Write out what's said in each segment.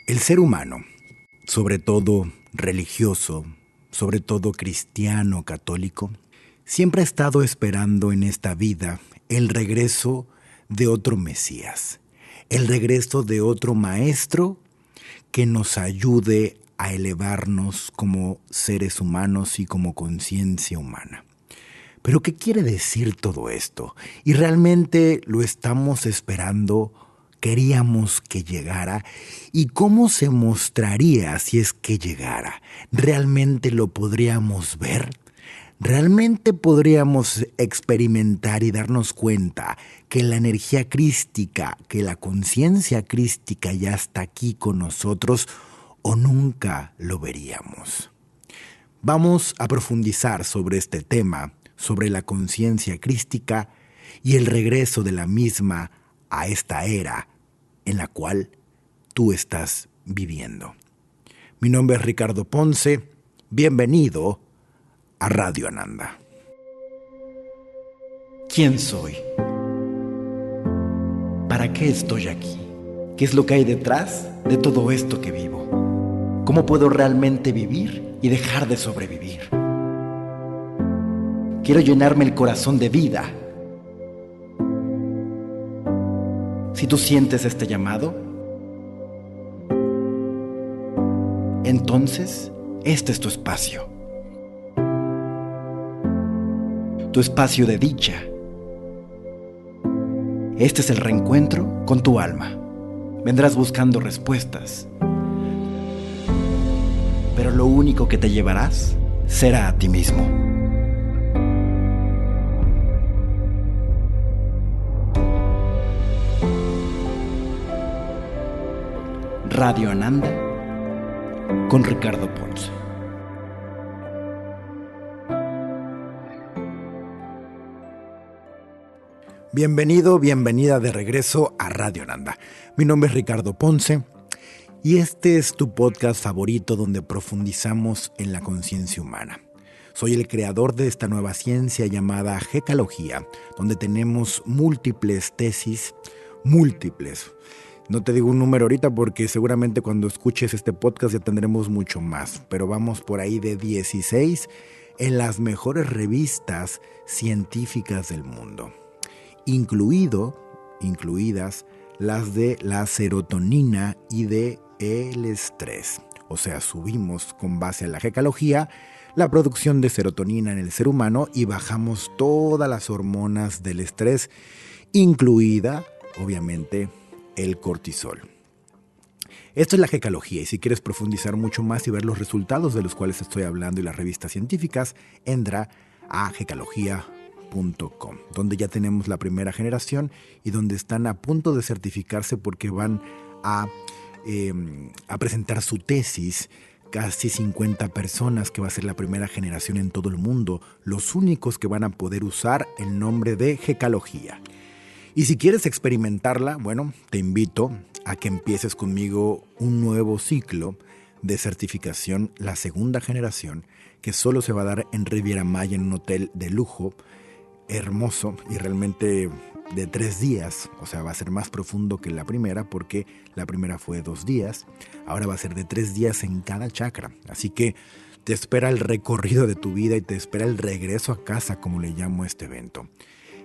El ser humano, sobre todo religioso, sobre todo cristiano, católico, siempre ha estado esperando en esta vida el regreso de otro Mesías, el regreso de otro maestro que nos ayude a elevarnos como seres humanos y como conciencia humana. Pero ¿qué quiere decir todo esto? ¿Y realmente lo estamos esperando? ¿Queríamos que llegara? ¿Y cómo se mostraría si es que llegara? ¿Realmente lo podríamos ver? ¿Realmente podríamos experimentar y darnos cuenta que la energía crística, que la conciencia crística ya está aquí con nosotros, o nunca lo veríamos? Vamos a profundizar sobre este tema, sobre la conciencia crística y el regreso de la misma a esta era en la cual tú estás viviendo. Mi nombre es Ricardo Ponce. Bienvenido a Radio Ananda. ¿Quién soy? ¿Para qué estoy aquí? ¿Qué es lo que hay detrás de todo esto que vivo? ¿Cómo puedo realmente vivir y dejar de sobrevivir? Quiero llenarme el corazón de vida. Si tú sientes este llamado, entonces este es tu espacio. Tu espacio de dicha. Este es el reencuentro con tu alma. Vendrás buscando respuestas, pero lo único que te llevarás será a ti mismo. Radio Ananda con Ricardo Ponce. Bienvenido, bienvenida de regreso a Radio Ananda. Mi nombre es Ricardo Ponce y este es tu podcast favorito donde profundizamos en la conciencia humana. Soy el creador de esta nueva ciencia llamada Gekalogía, donde tenemos múltiples tesis, múltiples. No te digo un número ahorita porque seguramente cuando escuches este podcast ya tendremos mucho más, pero vamos por ahí de 16 en las mejores revistas científicas del mundo, incluidas las de la serotonina y de el estrés. O sea, subimos con base a la Gekalogía la producción de serotonina en el ser humano y bajamos todas las hormonas del estrés, incluida, obviamente, el cortisol. Esto es la Gekalogía y si quieres profundizar mucho más y ver los resultados de los cuales estoy hablando y las revistas científicas, entra a gekalogía.com, donde ya tenemos la primera generación y donde están a punto de certificarse porque van a presentar su tesis. Casi 50 personas que va a ser la primera generación en todo el mundo, los únicos que van a poder usar el nombre de Gekalogía. Y si quieres experimentarla, bueno, te invito a que empieces conmigo un nuevo ciclo de certificación, la segunda generación, que solo se va a dar en Riviera Maya en un hotel de lujo, hermoso y realmente de 3 días. O sea, va a ser más profundo que la primera porque la primera fue 2 días. Ahora va a ser de 3 días en cada chakra. Así que te espera el recorrido de tu vida y te espera el regreso a casa, como le llamo a este evento.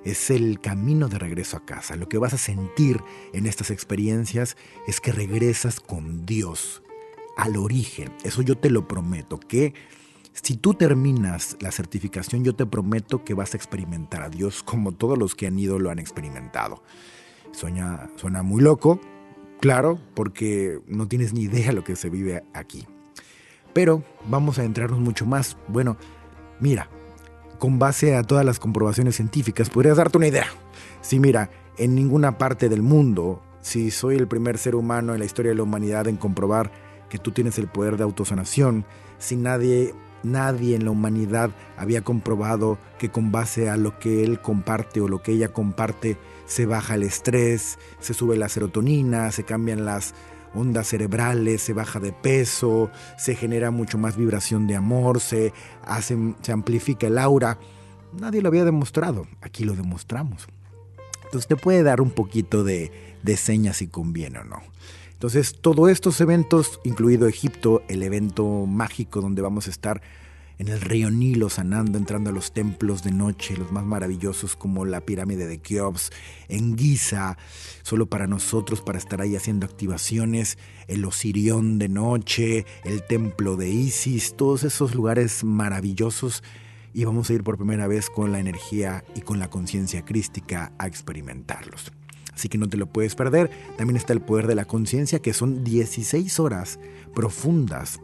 Es el camino de regreso a casa. Lo que vas a sentir en estas experiencias es que regresas con Dios, al origen. Eso yo te lo prometo, que si tú terminas la certificación, yo te prometo que vas a experimentar a Dios como todos los que han ido lo han experimentado. Suena muy loco, claro, porque no tienes ni idea lo que se vive aquí. Pero vamos a entrarnos mucho más. Bueno, mira, con base a todas las comprobaciones científicas, podrías darte una idea. Sí, mira, en ninguna parte del mundo, si soy el primer ser humano en la historia de la humanidad en comprobar que tú tienes el poder de autosanación, si nadie en la humanidad había comprobado que con base a lo que él comparte o lo que ella comparte, se baja el estrés, se sube la serotonina, se cambian las ondas cerebrales, se baja de peso, se genera mucho más vibración de amor, se amplifica el aura. Nadie lo había demostrado, aquí lo demostramos. Entonces te puede dar un poquito de señas si conviene o no. Entonces, todos estos eventos, incluido Egipto, el evento mágico donde vamos a estar en el río Nilo sanando, entrando a los templos de noche, los más maravillosos como la pirámide de Keops, en Giza, solo para nosotros, para estar ahí haciendo activaciones, el Osirión de noche, el templo de Isis, todos esos lugares maravillosos, y vamos a ir por primera vez con la energía y con la conciencia crística a experimentarlos. Así que no te lo puedes perder. También está el poder de la conciencia, que son 16 horas profundas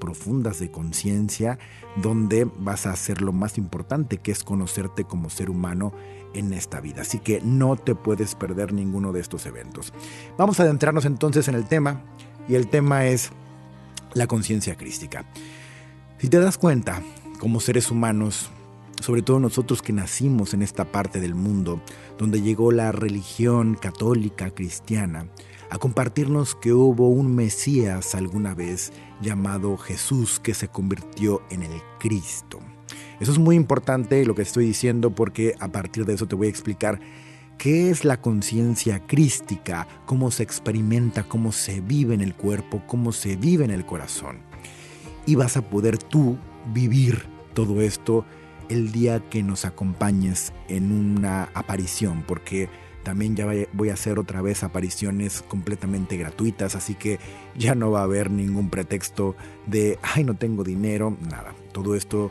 de conciencia, donde vas a hacer lo más importante, que es conocerte como ser humano en esta vida. Así que no te puedes perder ninguno de estos eventos. Vamos a adentrarnos entonces en el tema, y el tema es la conciencia crística. Si te das cuenta, como seres humanos, sobre todo nosotros que nacimos en esta parte del mundo, donde llegó la religión católica cristiana, a compartirnos que hubo un Mesías alguna vez llamado Jesús, que se convirtió en el Cristo. Eso es muy importante lo que estoy diciendo, porque a partir de eso te voy a explicar qué es la conciencia crística, cómo se experimenta, cómo se vive en el cuerpo, cómo se vive en el corazón. Y vas a poder tú vivir todo esto el día que nos acompañes en una aparición, porque también ya voy a hacer otra vez apariciones completamente gratuitas, así que ya no va a haber ningún pretexto de ay, no tengo dinero, nada. Todo esto,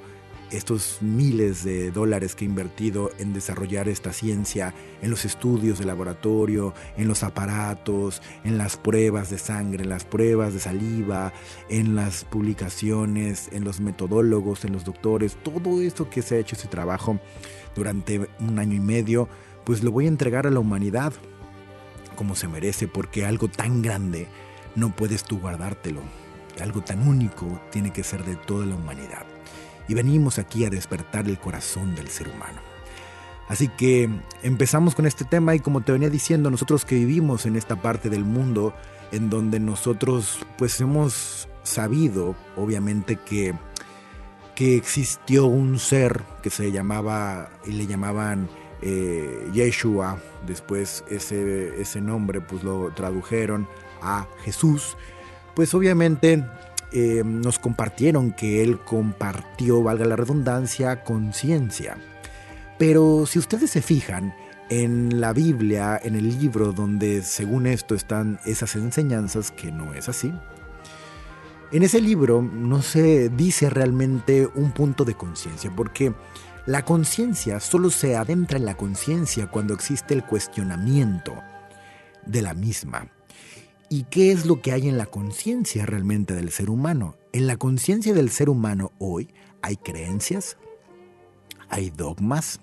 estos miles de dólares que he invertido en desarrollar esta ciencia, en los estudios de laboratorio, en los aparatos, en las pruebas de sangre, en las pruebas de saliva, en las publicaciones, en los metodólogos, en los doctores, todo esto que se ha hecho, ese trabajo durante 1 año y medio, pues lo voy a entregar a la humanidad como se merece, porque algo tan grande no puedes tú guardártelo. Algo tan único tiene que ser de toda la humanidad. Y venimos aquí a despertar el corazón del ser humano. Así que empezamos con este tema, y como te venía diciendo, nosotros que vivimos en esta parte del mundo en donde nosotros pues hemos sabido obviamente que existió un ser que se llamaba y le llamaban Yeshua. Después ese nombre pues lo tradujeron a Jesús. Pues obviamente nos compartieron que él compartió, valga la redundancia, conciencia. Pero si ustedes se fijan en la Biblia, en el libro donde según esto están esas enseñanzas, que no es así, en ese libro no se dice realmente un punto de conciencia, porque la conciencia solo se adentra en la conciencia cuando existe el cuestionamiento de la misma. ¿Y qué es lo que hay en la conciencia realmente del ser humano? En la conciencia del ser humano hoy hay creencias, hay dogmas,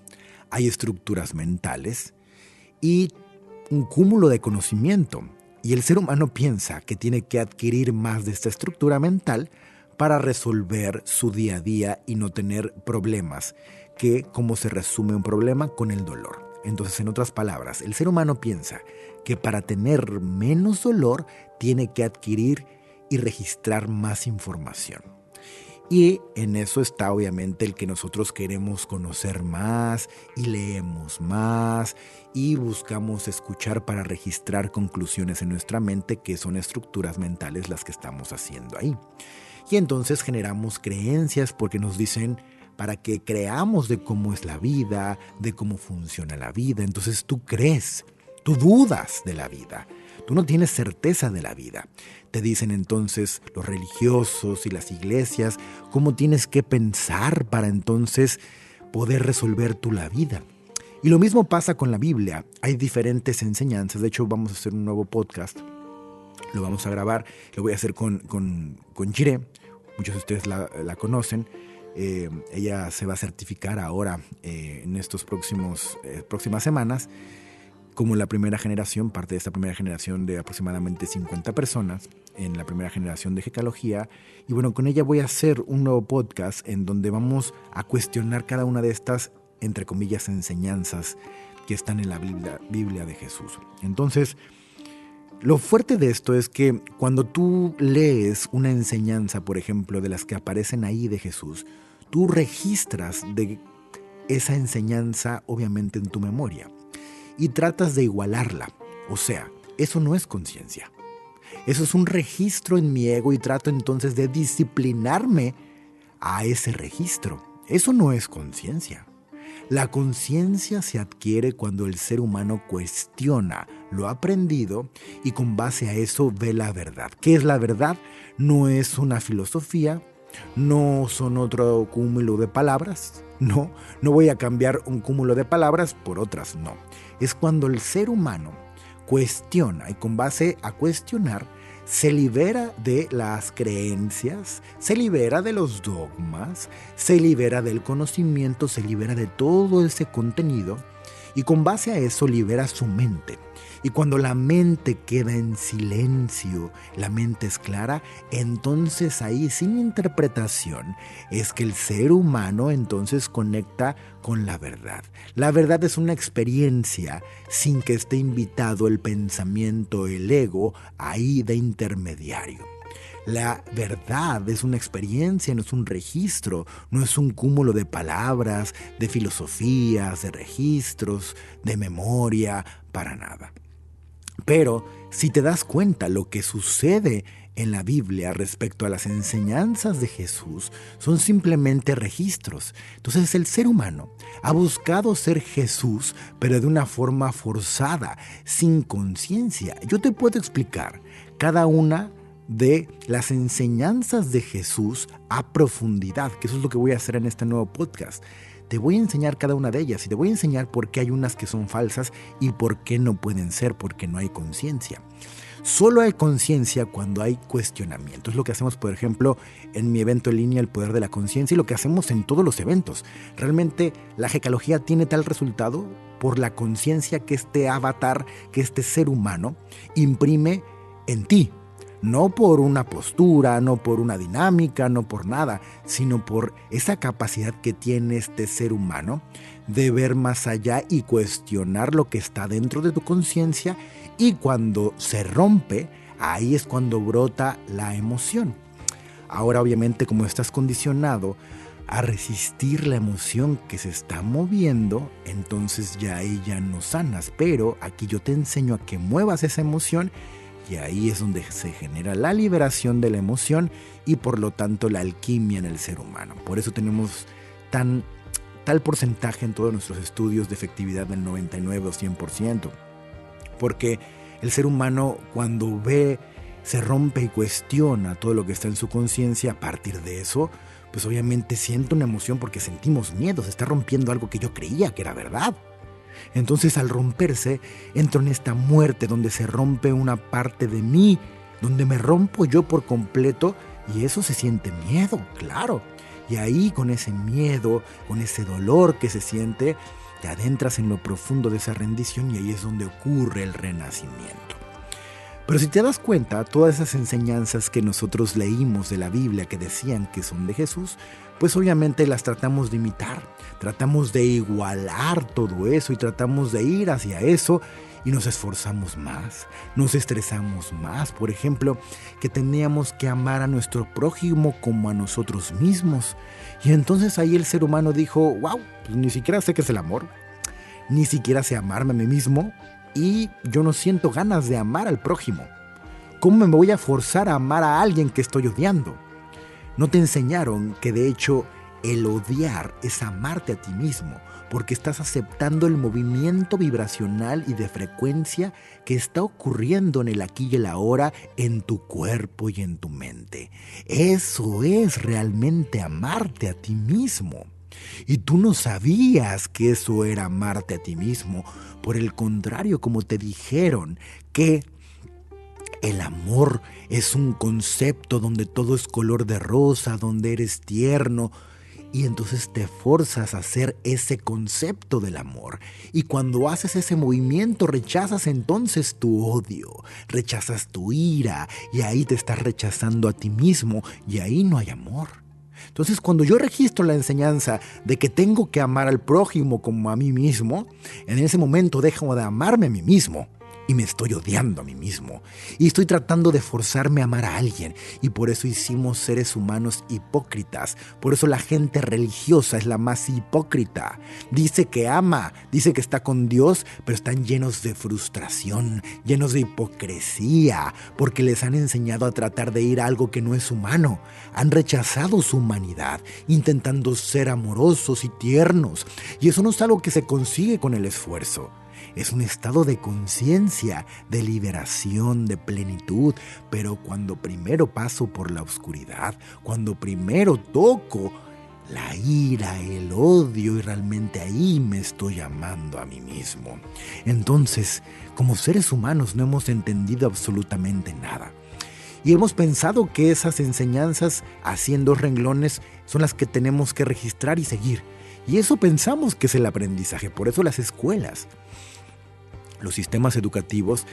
hay estructuras mentales y un cúmulo de conocimiento. Y el ser humano piensa que tiene que adquirir más de esta estructura mental para resolver su día a día y no tener problemas. Que, ¿cómo se resume un problema? Con el dolor. Entonces, en otras palabras, el ser humano piensa que para tener menos dolor tiene que adquirir y registrar más información. Y en eso está obviamente el que nosotros queremos conocer más y leemos más y buscamos escuchar para registrar conclusiones en nuestra mente, que son estructuras mentales las que estamos haciendo ahí. Y entonces generamos creencias porque nos dicen para que creamos de cómo es la vida, de cómo funciona la vida. Entonces tú crees, tú dudas de la vida, tú no tienes certeza de la vida. Te dicen entonces los religiosos y las iglesias cómo tienes que pensar para entonces poder resolver tú la vida. Y lo mismo pasa con la Biblia. Hay diferentes enseñanzas. De hecho, vamos a hacer un nuevo podcast. Lo vamos a grabar. Lo voy a hacer con Jiré. Muchos de ustedes la conocen. Ella se va a certificar ahora en estos próximas semanas como la primera generación, parte de esta primera generación de aproximadamente 50 personas en la primera generación de Hekalogía. Y bueno, con ella voy a hacer un nuevo podcast en donde vamos a cuestionar cada una de estas, entre comillas, enseñanzas que están en la Biblia de Jesús. Entonces, lo fuerte de esto es que cuando tú lees una enseñanza, por ejemplo, de las que aparecen ahí de Jesús, tú registras de esa enseñanza obviamente en tu memoria y tratas de igualarla. O sea, eso no es conciencia. Eso es un registro en mi ego y trato entonces de disciplinarme a ese registro. Eso no es conciencia. La conciencia se adquiere cuando el ser humano cuestiona lo aprendido y con base a eso ve la verdad. ¿Qué es la verdad? No es una filosofía, no son otro cúmulo de palabras, no voy a cambiar un cúmulo de palabras por otras, no. Es cuando el ser humano cuestiona y con base a cuestionar se libera de las creencias, se libera de los dogmas, se libera del conocimiento, se libera de todo ese contenido y con base a eso libera su mente. Y cuando la mente queda en silencio, la mente es clara, entonces ahí sin interpretación es que el ser humano entonces conecta con la verdad. La verdad es una experiencia sin que esté invitado el pensamiento, el ego, ahí de intermediario. La verdad es una experiencia, no es un registro, no es un cúmulo de palabras, de filosofías, de registros, de memoria, para nada. Pero si te das cuenta lo que sucede en la Biblia respecto a las enseñanzas de Jesús son simplemente registros. Entonces el ser humano ha buscado ser Jesús, pero de una forma forzada, sin conciencia. Yo te puedo explicar cada una de las enseñanzas de Jesús a profundidad, que eso es lo que voy a hacer en este nuevo podcast. Te voy a enseñar cada una de ellas y te voy a enseñar por qué hay unas que son falsas y por qué no pueden ser, porque no hay conciencia. Solo hay conciencia cuando hay cuestionamiento. Es lo que hacemos, por ejemplo, en mi evento en línea, El Poder de la Conciencia, y lo que hacemos en todos los eventos. Realmente la hekalogía tiene tal resultado por la conciencia que este avatar, que este ser humano imprime en ti. No por una postura, no por una dinámica, no por nada, sino por esa capacidad que tiene este ser humano de ver más allá y cuestionar lo que está dentro de tu conciencia, y cuando se rompe, ahí es cuando brota la emoción. Ahora, obviamente, como estás condicionado a resistir la emoción que se está moviendo, entonces ya ahí ya no sanas, pero aquí yo te enseño a que muevas esa emoción. Y ahí es donde se genera la liberación de la emoción y por lo tanto la alquimia en el ser humano. Por eso tenemos tal porcentaje en todos nuestros estudios de efectividad del 99 o 100%. Porque el ser humano cuando ve, se rompe y cuestiona todo lo que está en su conciencia, a partir de eso, pues obviamente siente una emoción porque sentimos miedo, se está rompiendo algo que yo creía que era verdad. Entonces al romperse, entro en esta muerte donde se rompe una parte de mí, donde me rompo yo por completo, y eso se siente miedo, claro. Y ahí con ese miedo, con ese dolor que se siente, te adentras en lo profundo de esa rendición y ahí es donde ocurre el renacimiento. Pero si te das cuenta, todas esas enseñanzas que nosotros leímos de la Biblia que decían que son de Jesús, pues obviamente las tratamos de imitar, tratamos de igualar todo eso y tratamos de ir hacia eso y nos esforzamos más, nos estresamos más. Por ejemplo, que teníamos que amar a nuestro prójimo como a nosotros mismos. Y entonces ahí el ser humano dijo, wow, pues ni siquiera sé qué es el amor, ni siquiera sé amarme a mí mismo. Y yo no siento ganas de amar al prójimo. ¿Cómo me voy a forzar a amar a alguien que estoy odiando? No te enseñaron que de hecho el odiar es amarte a ti mismo, porque estás aceptando el movimiento vibracional y de frecuencia que está ocurriendo en el aquí y el ahora, en tu cuerpo y en tu mente. Eso es realmente amarte a ti mismo. Y tú no sabías que eso era amarte a ti mismo. Por el contrario, como te dijeron que el amor es un concepto donde todo es color de rosa, donde eres tierno, y entonces te forzas a hacer ese concepto del amor. Y cuando haces ese movimiento, rechazas entonces tu odio, rechazas tu ira, y ahí te estás rechazando a ti mismo, y ahí no hay amor. Entonces, cuando yo registro la enseñanza de que tengo que amar al prójimo como a mí mismo, en ese momento dejo de amarme a mí mismo y me estoy odiando a mí mismo. Y estoy tratando de forzarme a amar a alguien. Y por eso hicimos seres humanos hipócritas. Por eso la gente religiosa es la más hipócrita. Dice que ama, dice que está con Dios, pero están llenos de frustración, llenos de hipocresía, porque les han enseñado a tratar de ir a algo que no es humano. Han rechazado su humanidad, intentando ser amorosos y tiernos. Y eso no es algo que se consigue con el esfuerzo. Es un estado de conciencia, de liberación, de plenitud. Pero cuando primero paso por la oscuridad, cuando primero toco la ira, el odio, y realmente ahí me estoy amando a mí mismo. Entonces, como seres humanos no hemos entendido absolutamente nada. Y hemos pensado que esas enseñanzas, así en 2 renglones, son las que tenemos que registrar y seguir. Y eso pensamos que es el aprendizaje. Por eso las escuelas, los sistemas educativos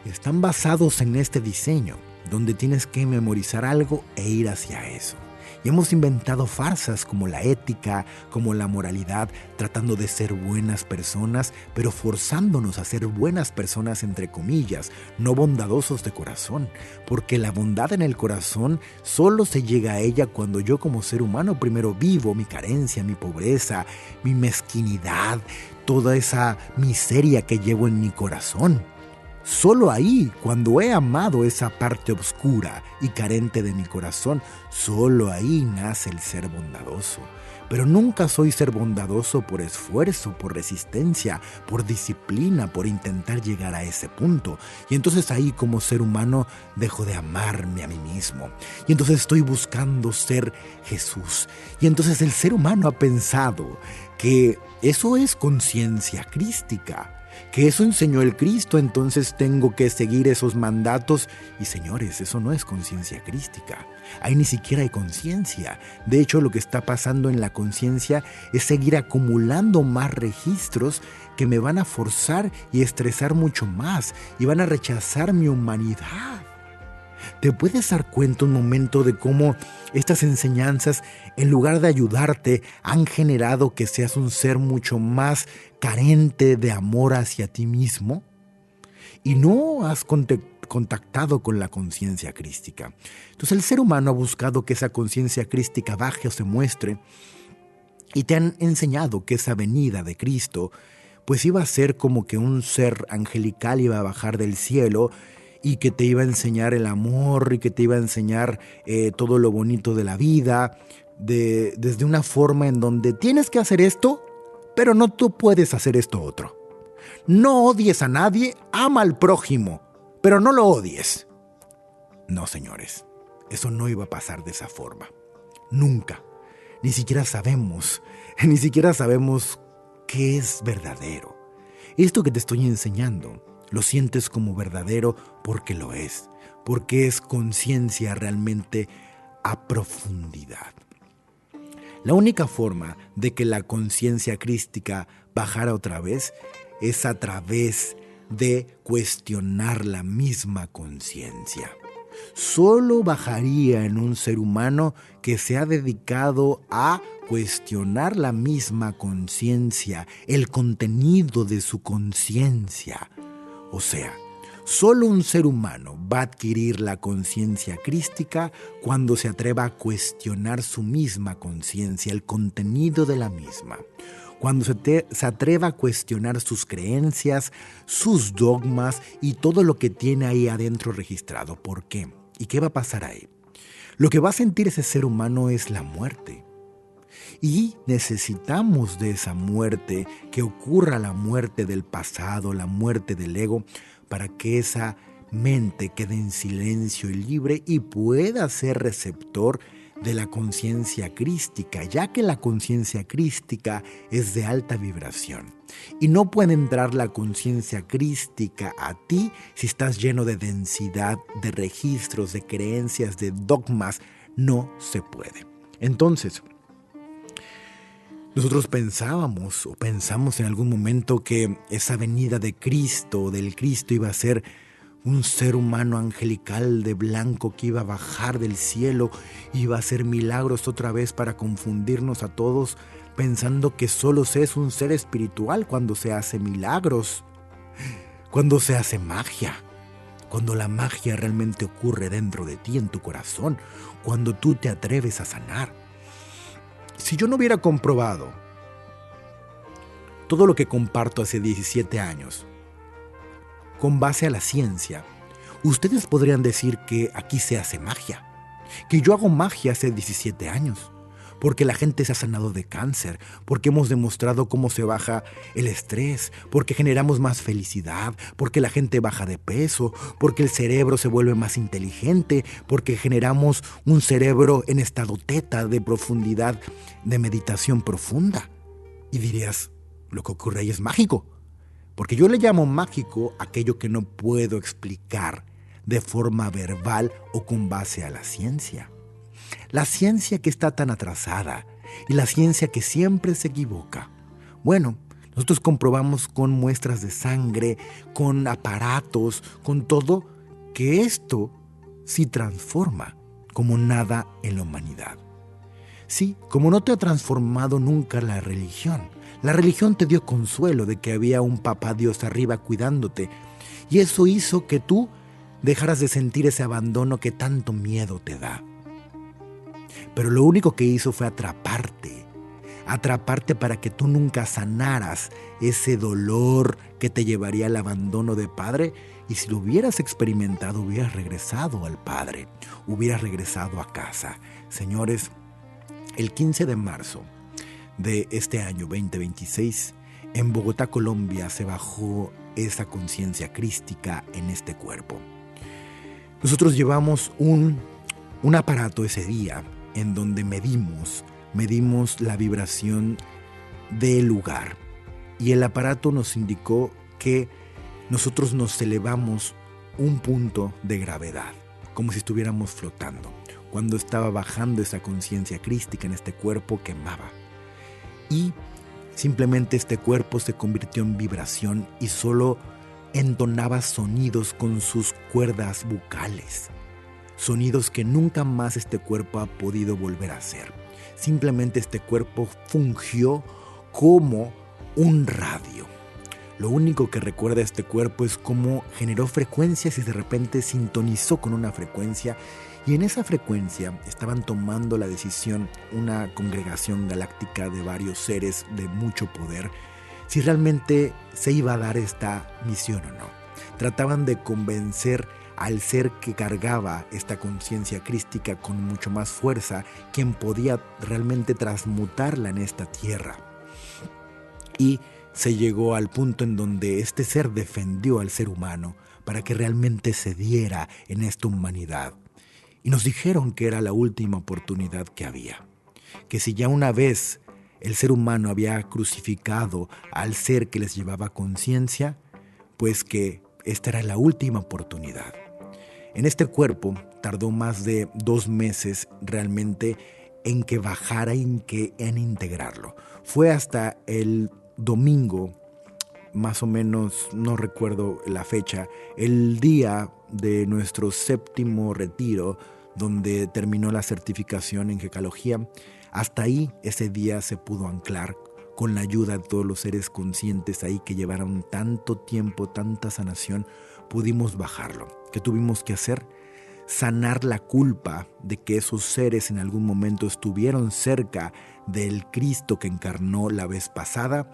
están basados en este diseño, donde tienes que memorizar algo e ir hacia eso. Y hemos inventado farsas como la ética, como la moralidad, tratando de ser buenas personas, pero forzándonos a ser buenas personas entre comillas, no bondadosos de corazón, porque la bondad en el corazón solo se llega a ella cuando yo como ser humano primero vivo mi carencia, mi pobreza, mi mezquinidad, toda esa miseria que llevo en mi corazón. Solo ahí, cuando he amado esa parte oscura y carente de mi corazón, solo ahí nace el ser bondadoso. Pero nunca soy ser bondadoso por esfuerzo, por resistencia, por disciplina, por intentar llegar a ese punto. Y entonces ahí como ser humano dejo de amarme a mí mismo. Y entonces estoy buscando ser Jesús. Y entonces el ser humano ha pensado que eso es conciencia crística, que eso enseñó el Cristo, entonces tengo que seguir esos mandatos. Y señores, eso no es conciencia crística. Ahí ni siquiera hay conciencia. De hecho, lo que está pasando en la conciencia es seguir acumulando más registros que me van a forzar y estresar mucho más y van a rechazar mi humanidad. ¿Te puedes dar cuenta un momento de cómo estas enseñanzas, en lugar de ayudarte, han generado que seas un ser mucho más carente de amor hacia ti mismo? Y no has contactado con la conciencia crística. Entonces el ser humano ha buscado que esa conciencia crística baje o se muestre, y te han enseñado que esa venida de Cristo pues iba a ser como que un ser angelical iba a bajar del cielo y que te iba a enseñar el amor y que te iba a enseñar todo lo bonito de la vida, desde una forma en donde tienes que hacer esto, pero no tú puedes hacer esto otro. No odies a nadie, ama al prójimo, pero no lo odies. No, señores, eso no iba a pasar de esa forma. Nunca. Ni siquiera sabemos qué es verdadero. Esto que te estoy enseñando, lo sientes como verdadero porque lo es, porque es conciencia realmente a profundidad. La única forma de que la conciencia crística bajara otra vez es a través de cuestionar la misma conciencia. Solo bajaría en un ser humano que se ha dedicado a cuestionar la misma conciencia, el contenido de su conciencia. O sea, solo un ser humano va a adquirir la conciencia crística cuando se atreva a cuestionar su misma conciencia, el contenido de la misma. Cuando se atreva a cuestionar sus creencias, sus dogmas y todo lo que tiene ahí adentro registrado. ¿Por qué? ¿Y qué va a pasar ahí? Lo que va a sentir ese ser humano es la muerte. Y necesitamos de esa muerte, que ocurra la muerte del pasado, la muerte del ego, para que esa mente quede en silencio y libre y pueda ser receptor de la conciencia crística, ya que la conciencia crística es de alta vibración. Y no puede entrar la conciencia crística a ti si estás lleno de densidad, de registros, de creencias, de dogmas. No se puede. Entonces, nosotros pensamos en algún momento que esa venida de Cristo, del Cristo, iba a ser un ser humano angelical de blanco que iba a bajar del cielo, iba a hacer milagros otra vez para confundirnos a todos, pensando que solo se es un ser espiritual cuando se hace milagros. cuando se hace magia, cuando la magia realmente ocurre dentro de ti, en tu corazón, cuando tú te atreves a sanar. Si yo no hubiera comprobado todo lo que comparto hace 17 años, con base a la ciencia, ustedes podrían decir que aquí se hace magia, que yo hago magia hace 17 años, porque la gente se ha sanado de cáncer, porque hemos demostrado cómo se baja el estrés, porque generamos más felicidad, porque la gente baja de peso, porque el cerebro se vuelve más inteligente, porque generamos un cerebro en estado teta de profundidad, de meditación profunda. Y dirías, lo que ocurre ahí es mágico, porque yo le llamo mágico aquello que no puedo explicar de forma verbal o con base a la ciencia. La ciencia que está tan atrasada y la ciencia que siempre se equivoca. Bueno, nosotros comprobamos con muestras de sangre, con aparatos, con todo, que esto sí transforma como nada en la humanidad. Sí, como no te ha transformado nunca la religión. La religión te dio consuelo de que había un papá Dios arriba cuidándote, y eso hizo que tú dejaras de sentir ese abandono que tanto miedo te da. Pero lo único que hizo fue atraparte para que tú nunca sanaras ese dolor que te llevaría al abandono de padre, y si lo hubieras experimentado, hubieras regresado al Padre, hubieras regresado a casa. Señores, el 15 de marzo de este año 2026, en Bogotá, Colombia, se bajó esa conciencia crística en este cuerpo. Nosotros llevamos un aparato ese día en donde medimos la vibración del lugar, y el aparato nos indicó que nosotros nos elevamos un punto de gravedad, como si estuviéramos flotando. Cuando estaba bajando esa conciencia crística en este cuerpo, quemaba. Y simplemente este cuerpo se convirtió en vibración y solo entonaba sonidos con sus cuerdas bucales. Sonidos que nunca más este cuerpo ha podido volver a hacer. Simplemente este cuerpo fungió como un radio. Lo único que recuerda este cuerpo es cómo generó frecuencias y de repente sintonizó con una frecuencia, y en esa frecuencia estaban tomando la decisión una congregación galáctica de varios seres de mucho poder si realmente se iba a dar esta misión o no. Trataban de convencer al ser que cargaba esta conciencia crística con mucho más fuerza, quien podía realmente transmutarla en esta tierra. Y se llegó al punto en donde este ser defendió al ser humano para que realmente se diera en esta humanidad. Y nos dijeron que era la última oportunidad que había. Que si ya una vez el ser humano había crucificado al ser que les llevaba conciencia, pues que esta era la última oportunidad. En este cuerpo tardó más de 2 meses realmente en que bajara y en integrarlo. Fue hasta el domingo, más o menos, no recuerdo la fecha, el día de nuestro 7º retiro, donde terminó la certificación en Gekalogía. Hasta ahí, ese día se pudo anclar con la ayuda de todos los seres conscientes ahí que llevaron tanto tiempo, tanta sanación. Pudimos bajarlo. ¿Qué tuvimos que hacer? Sanar la culpa de que esos seres en algún momento estuvieron cerca del Cristo que encarnó la vez pasada,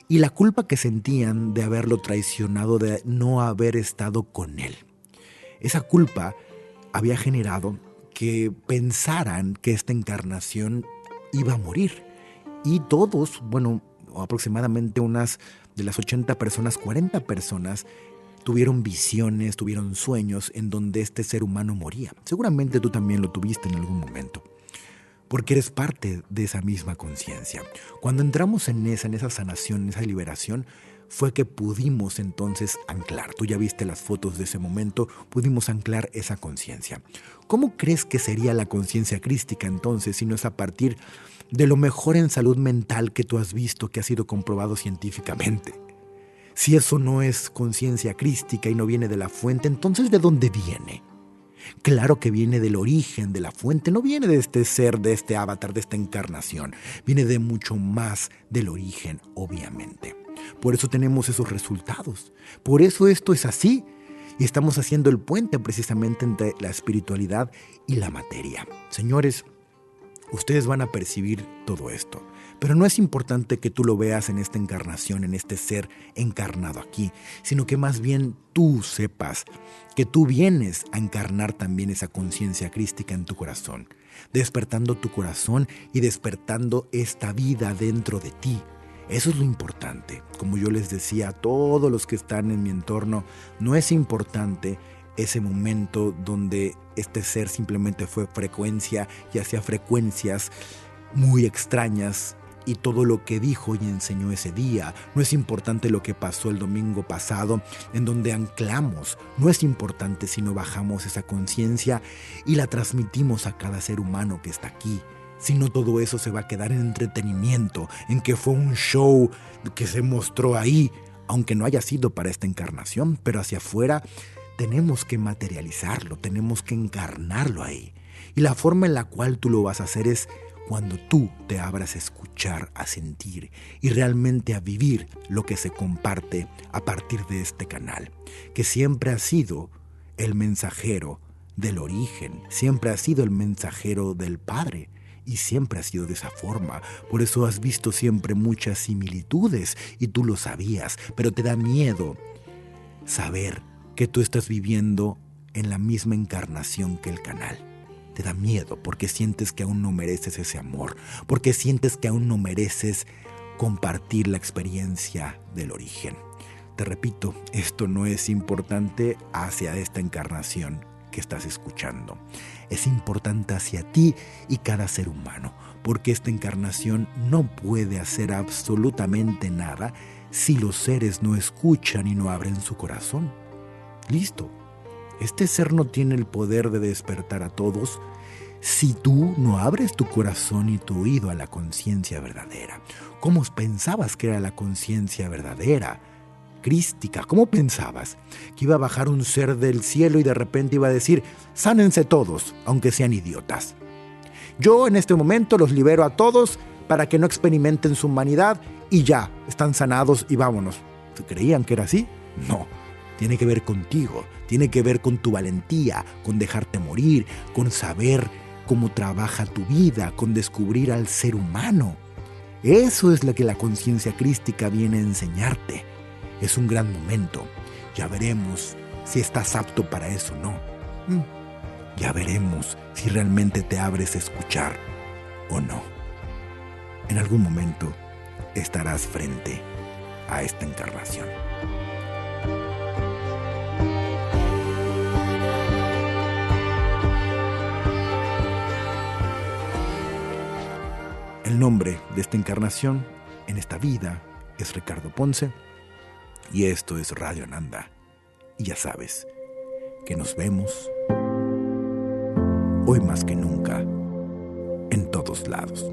y la culpa que sentían de haberlo traicionado, de no haber estado con él. Esa culpa había generado que pensaran que esta encarnación iba a morir, y todos, aproximadamente unas de las 80 personas, 40 personas tuvieron visiones, tuvieron sueños en donde este ser humano moría. Seguramente tú también lo tuviste en algún momento, porque eres parte de esa misma conciencia. Cuando entramos en esa sanación, en esa liberación, fue que pudimos entonces anclar. Tú ya viste las fotos de ese momento, pudimos anclar esa conciencia. ¿Cómo crees que sería la conciencia crística entonces si no es a partir de lo mejor en salud mental que tú has visto, que ha sido comprobado científicamente? Si eso no es conciencia crística y no viene de la fuente, entonces ¿de dónde viene? Claro que viene del origen, de la fuente, no viene de este ser, de este avatar, de esta encarnación. Viene de mucho más del origen, obviamente. Por eso tenemos esos resultados. Por eso esto es así. Y estamos haciendo el puente precisamente entre la espiritualidad y la materia. Señores, ustedes van a percibir todo esto. Pero no es importante que tú lo veas en esta encarnación, en este ser encarnado aquí, sino que más bien tú sepas que tú vienes a encarnar también esa conciencia crística en tu corazón, despertando tu corazón y despertando esta vida dentro de ti. Eso es lo importante. Como yo les decía a todos los que están en mi entorno, no es importante ese momento donde este ser simplemente fue frecuencia y hacía frecuencias muy extrañas y todo lo que dijo y enseñó ese día. No es importante lo que pasó el domingo pasado, en donde anclamos. No es importante si no bajamos esa conciencia y la transmitimos a cada ser humano que está aquí. Si no, todo eso se va a quedar en entretenimiento, en que fue un show que se mostró ahí, aunque no haya sido para esta encarnación, pero hacia afuera tenemos que materializarlo, tenemos que encarnarlo ahí. Y la forma en la cual tú lo vas a hacer es cuando tú te abras a escuchar, a sentir y realmente a vivir lo que se comparte a partir de este canal, que siempre ha sido el mensajero del origen, siempre ha sido el mensajero del Padre y siempre ha sido de esa forma. Por eso has visto siempre muchas similitudes y tú lo sabías, pero te da miedo saber que tú estás viviendo en la misma encarnación que el canal. Te da miedo porque sientes que aún no mereces ese amor, porque sientes que aún no mereces compartir la experiencia del origen. Te repito, esto no es importante hacia esta encarnación que estás escuchando. Es importante hacia ti y cada ser humano, porque esta encarnación no puede hacer absolutamente nada si los seres no escuchan y no abren su corazón. Listo. Este ser no tiene el poder de despertar a todos si tú no abres tu corazón y tu oído a la conciencia verdadera. ¿Cómo pensabas que era la conciencia verdadera, crística? ¿Cómo pensabas que iba a bajar un ser del cielo y de repente iba a decir, sánense todos, aunque sean idiotas? Yo en este momento los libero a todos para que no experimenten su humanidad y ya, están sanados y vámonos. ¿Creían que era así? No. Tiene que ver contigo, tiene que ver con tu valentía, con dejarte morir, con saber cómo trabaja tu vida, con descubrir al ser humano. Eso es lo que la conciencia crística viene a enseñarte. Es un gran momento. Ya veremos si estás apto para eso o no. Ya veremos si realmente te abres a escuchar o no. En algún momento estarás frente a esta encarnación. El nombre de esta encarnación en esta vida es Ricardo Ponce y esto es Radio Ananda. Y ya sabes que nos vemos hoy más que nunca en todos lados.